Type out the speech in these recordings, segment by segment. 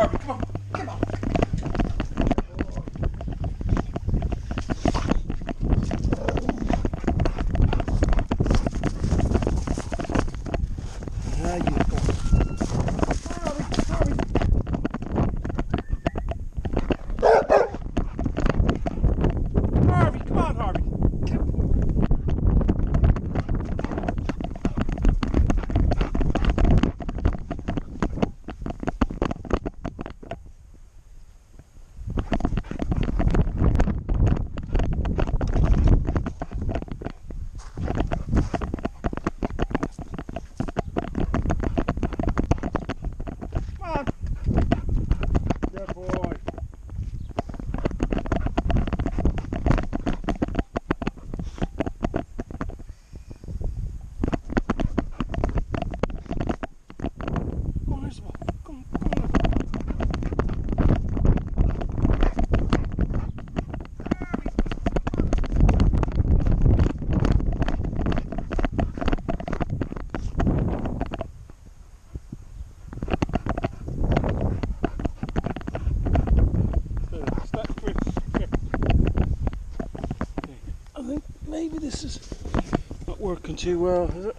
Harvey, come on. Come on. There you go. Harvey, Harvey. Harvey, come on, Harvey. Good boy. Come on, Isabel. Come on. I think maybe this is not working too well, is it?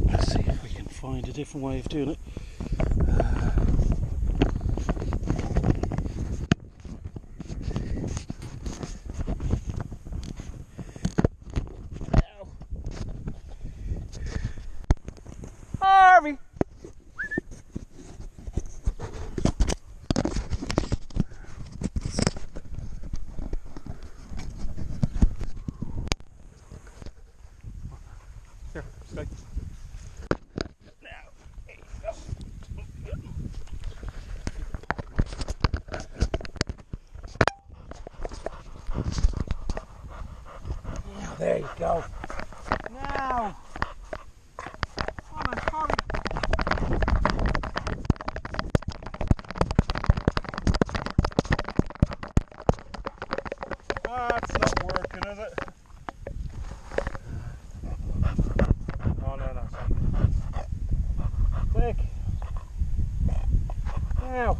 Let's see if we can find a different way of doing it. Harvey! Here, stay. Now, there you go. Now, there you go. Now, come on, Harvey. That's not working, is it? Oh no, no, take. Now.